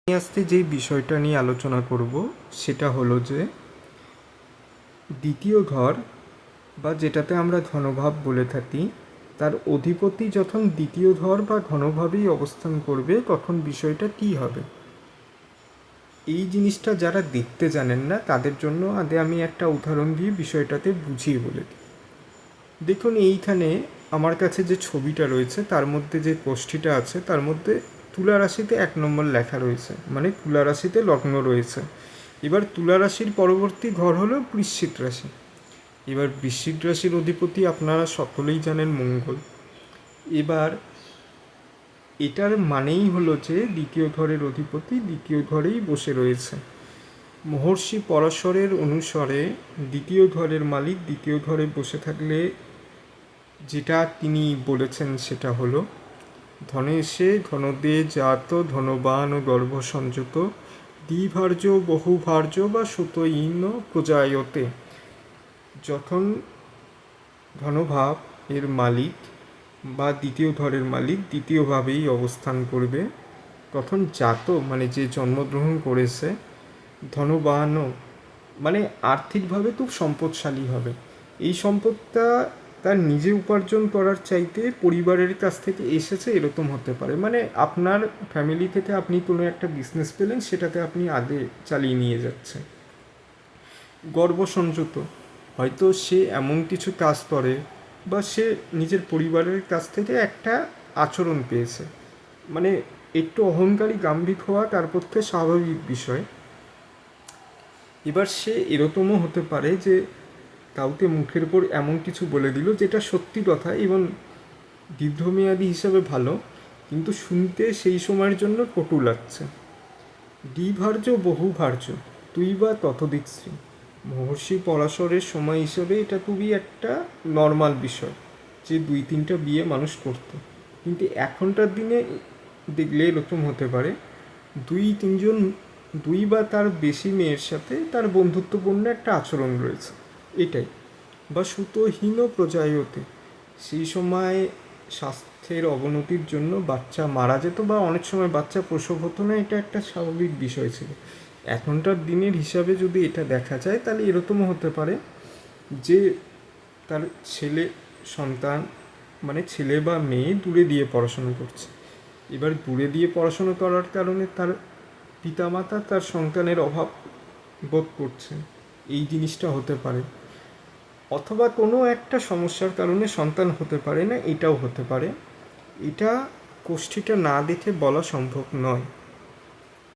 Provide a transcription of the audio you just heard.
আজকে যেই বিষয়টা নিয়ে আলোচনা করব সেটা হলো যে দ্বিতীয় ঘর বা যেটাতে আমরা ধনভাব বলে থাকি তার অধিপতি যখন দ্বিতীয় ঘর বা ঘনভাবেই অবস্থান করবে তখন বিষয়টা কী হবে। এই জিনিসটা যারা দেখতে জানেন না তাদের জন্য আগে আমি একটা উদাহরণ দিয়ে বিষয়টাতে বুঝিয়ে বলে দিই। দেখুন, এইখানে আমার কাছে যে ছবিটা রয়েছে তার মধ্যে যে কোষ্ঠীটা আছে তার মধ্যে তুলা রাশিতে 1 নম্বর লেখা রয়েছে, মানে তুলা রাশিতে লগ্ন রয়েছে। এবার তুলা রাশির পরবর্তী ঘর হলো বৃশ্চিক রাশি। এবার বৃশ্চিক রাশির অধিপতি আপনারা সকলেই জানেন মঙ্গল। এবার এটার মানেই হলো যে দ্বিতীয় ঘরের অধিপতি দ্বিতীয় ঘরেই বসে রয়েছে। মহর্ষি পরাশরের অনুসারে দ্বিতীয় ঘরের মালিক দ্বিতীয় ঘরে বসে থাকলে যেটা তিনি বলেছেন সেটা হলো ধনেশে ঘনদে জাত ধনবান ও গর্ভসঞ্যত দ্বিভার্য বহুভার্য বা সুতৈন প্রজায়তে। যখন ধনভাব এর মালিক বা দ্বিতীয় ঘরের মালিক দ্বিতীয়ভাবেই অবস্থান করবে তখন জাত মানে যে জন্মগ্রহণ করেছে ধনবানও মানে আর্থিকভাবে খুব সম্পদশালী হবে। এই সম্পদটা তার নিজে উপার্জন করার চাইতে পরিবারের কাছ থেকে এসেছে এরকম হতে পারে। মানে আপনার ফ্যামিলি থেকে আপনি কোনো একটা বিজনেস পেলেন, সেটাতে আপনি আগে চালিয়ে নিয়ে যাচ্ছেন। গর্বসঞ্যত, হয়তো সে এমন কিছু কাজ করে বা সে নিজের পরিবারের কাছ থেকে একটা আচরণ পেয়েছে, মানে একটু অহংকারী গাম্ভীর হওয়া তার পক্ষে স্বাভাবিক বিষয়। এবার সে এরকমও হতে পারে যে কাউকে মুখের উপর এমন কিছু বলে দিল যেটা সত্যি কথা এবং দীর্ঘমেয়াদী হিসাবে ভালো, কিন্তু শুনতে সেই সময়ের জন্য কটু লাগছে। দ্বিভার্য বহুভার্য তুই বা ততোধিকশ্রী, মহর্ষি পরাশরের সময় হিসাবে এটা খুবই একটা নর্মাল বিষয় যে 2-3টা বিয়ে মানুষ করত। কিন্তু এখনকার দিনে দেখলে এরকম হতে পারে 2-3জন 2 বা তার বেশি মেয়ের সাথে তার বন্ধুত্বপূর্ণ একটা আচরণ রয়েছে, এটাই। বা সুতহীন প্রজায়তে, সেই সময় স্বাস্থ্যের অবনতির জন্য বাচ্চা মারা যেত বা অনেক সময় বাচ্চা প্রসব হতো না, এটা একটা স্বাভাবিক বিষয় ছিল। এখনকার দিনের হিসাবে যদি এটা দেখা যায় তাহলে এরকমও হতে পারে যে তার ছেলে সন্তান মানে ছেলে বা মেয়ে দূরে দিয়ে পড়াশোনা করছে। এবার দূরে দিয়ে পড়াশোনা করার কারণে তার পিতামাতা তার সন্তানের অভাব বোধ করছেন, এই জিনিসটা হতে পারে। অথবা কোনো একটা সমস্যার কারণে সন্তান হতে পারে না, এটাও হতে পারে। এটা কোষ্ঠীটা না দেখে বলা সম্ভব নয়।